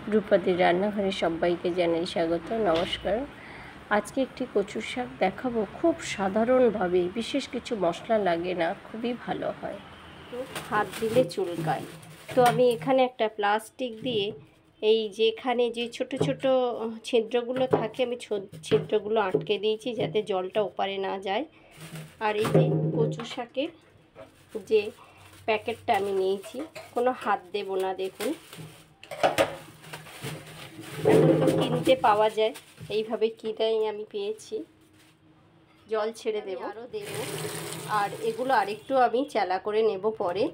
রূপাদির রান্নাঘরে সবাইকে জানাই স্বাগত। নমস্কার। আজকে একটি কচুর শাক দেখাবো, খুব সাধারণভাবে, বিশেষ কিছু মশলা লাগে না, খুবই ভালো হয়। তো হাত দিলে চুলকায়, তো আমি এখানে একটা প্লাস্টিক দিয়ে এই যেখানে যে ছোট ছোট ছিদ্রগুলো থাকে আমি ছিদ্রগুলো আটকে দিয়েছি যাতে জলটা ওপারে না যায়। আর এই যে কচু শাকের যে প্যাকেটটা আমি নিয়েছি, কোনো হাত দেব না। দেখুন, এখন তো কিনতে পাওয়া যায়, এইভাবে কিনাই আমি পেয়েছি। জল ছেড়ে দেব, আরও দেব। আর এগুলো আরেকটু আমি চালা করে নেব পরে।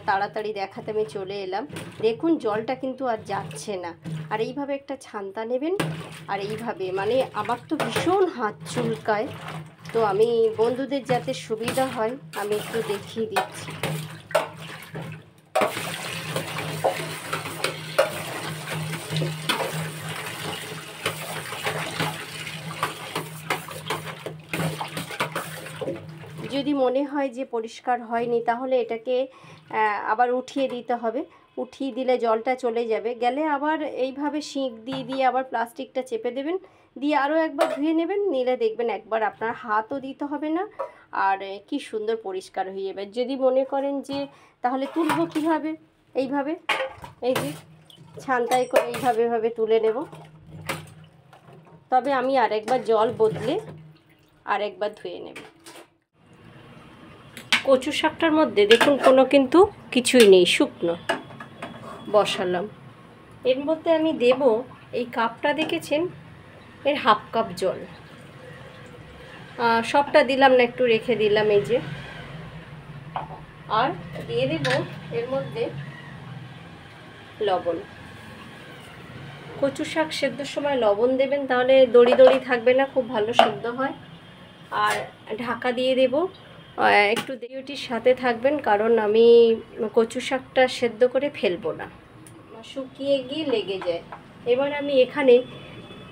তাড়াতাড়ি দেখাতে আমি চলে এলাম। দেখুন জলটা কিন্তু আর যাচ্ছে না। আর এইভাবে একটা ছান্তা নেবেন, আর এইভাবে, মানে আমার তো ভীষণ হাত চুলকায়, তো আমি বন্ধুদের যাতে সুবিধা হয় আমি একটু দেখিয়ে দিচ্ছি। যদি মনে হয় যে পরিষ্কার হয়নি তাহলে এটাকে আবার উঠিয়ে দিতে হবে। উঠিয়ে দিলে জলটা চলে যাবে, গেলে আবার এইভাবে শিক দিয়ে আবার প্লাস্টিকটা চেপে দেবেন, দিয়ে আরও একবার ধুয়ে নেবেন, নিলে দেখবেন একবার আপনার হাতও দিতে হবে না, আর কি সুন্দর পরিষ্কার হয়ে যাবে। যদি মনে করেন যে তাহলে তুলবো কীভাবে, এইভাবে এই যে ছান্তায় করে এইভাবে তুলে নেব। তবে আমি আরেকবার জল বদলে আরেকবার ধুয়ে নেব। কচু শাকটার মধ্যে দেখুন কোনো কিন্তু কিছুই নেই, শুকনো বসালাম। এর মধ্যে আমি দেব, এই কাপটা দেখেছেন, এর হাফ কাপ জল। সবটা দিলাম না, একটু রেখে দিলাম এই যে। আর দিয়ে দেব এর মধ্যে লবণ। কচু শাক সেদ্ধর সময় লবণ দেবেন, তাহলে দড়ি দড়ি থাকবে না, খুব ভালো সেদ্ধ হয়। আর ঢাকা দিয়ে দেব। একটু ভিডিওটির সাথে থাকবেন, কারণ আমি কচু শাকটা সেদ্ধ করে ফেলবো না, শুকিয়ে গিয়ে লেগে যায়। এবার আমি এখানে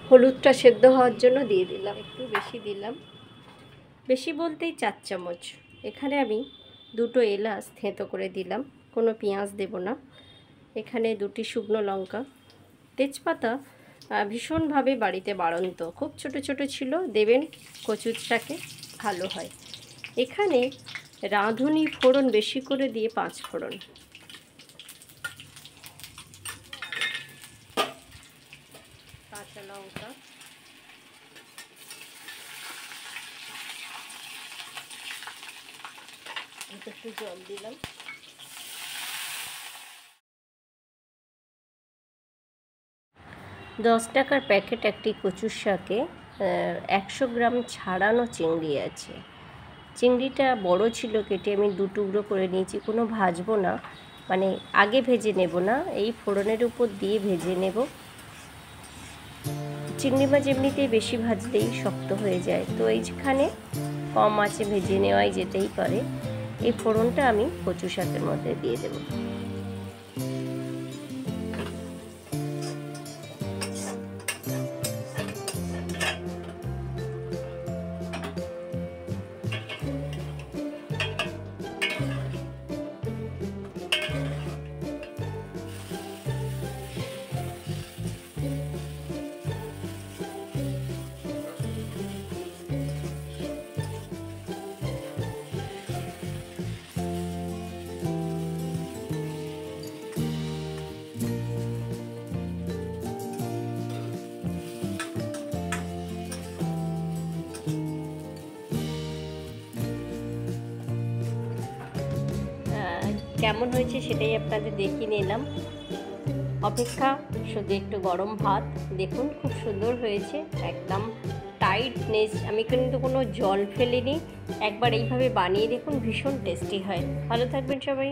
হলুদটা সেদ্ধ হওয়ার জন্য দিয়ে দিলাম, একটু বেশি দিলাম, বেশি বলতেই 4 চামচ। এখানে আমি 2টো এলাচ থেঁতো করে দিলাম, কোনো পেঁয়াজ দেব না। এখানে 2টি শুকনো লঙ্কা, তেজপাতা ভীষণভাবে বাড়িতে বাড়ন্ত, খুব ছোট ছোট ছিল, দেবেন কচুর শাকে, ভালো হয়। এখানে রাঁধুনি ফোড়ন বেশি করে দিয়ে 5 ফোড়ন, কাঁচা লঙ্কা, একটু জল দিলাম। দশ টাকার প্যাকেট একটি কচুর শাকে 100 গ্রাম ছাড়ানো চিংড়ি আছে। চিংড়িটা বড় ছিল, কেটে আমি 2 টুকরো করে নিয়েছি। কোনো ভাজবো না, মানে আগে ভেজে নেব না, এই ফোড়নের উপর দিয়ে ভেজে নেব। চিংড়ি মাছ এমনিতেই বেশি ভাজলেই শক্ত হয়ে যায়, তো এইখানে কম আঁচে ভেজে নেওয়াই যেতেই পারে। এই ফোড়নটা আমি কচু শাকের মধ্যে দিয়ে দেব। কেমন হয়েছে সেটাই আপনাদের দেখিয়ে নিলাম। অপেক্ষা শুধু একটু গরম ভাত। দেখুন খুব সুন্দর হয়েছে, একদম টাইটনেস, আমি কিন্তু কোনো জল ফেলিনি। একবার এইভাবে বানিয়ে দেখুন, ভীষণ টেস্টি হয়। ভালো থাকবেন সবাই।